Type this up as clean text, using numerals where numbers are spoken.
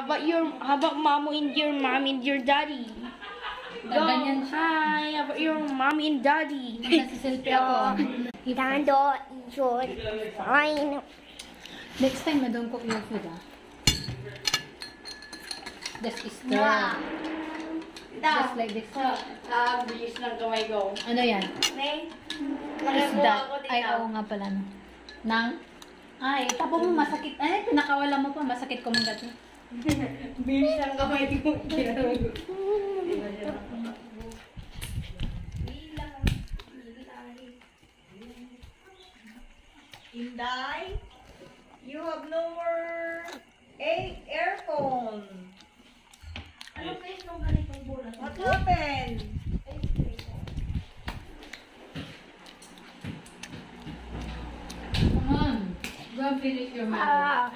how about mom and your daddy? Go. Ganyan siya. Hi, how about your mom and daddy? Nasa-selfie ako. Dando, yun. Fine. Next time, madong cook your food, ah. Just stir. Wow. Just like this. Bilis ng kamay ko. Ano yan? May, Isda. Ay, oo nga pala. No. Nang? Ay, tapo mo masakit. Ay, pinakawala mo pa. Masakit ko mong gato. Bilis ng kamay ko. Inday, you have no more earphone. ano kayo nung ganitong bulan? What happened? Come on. Go and finish your math.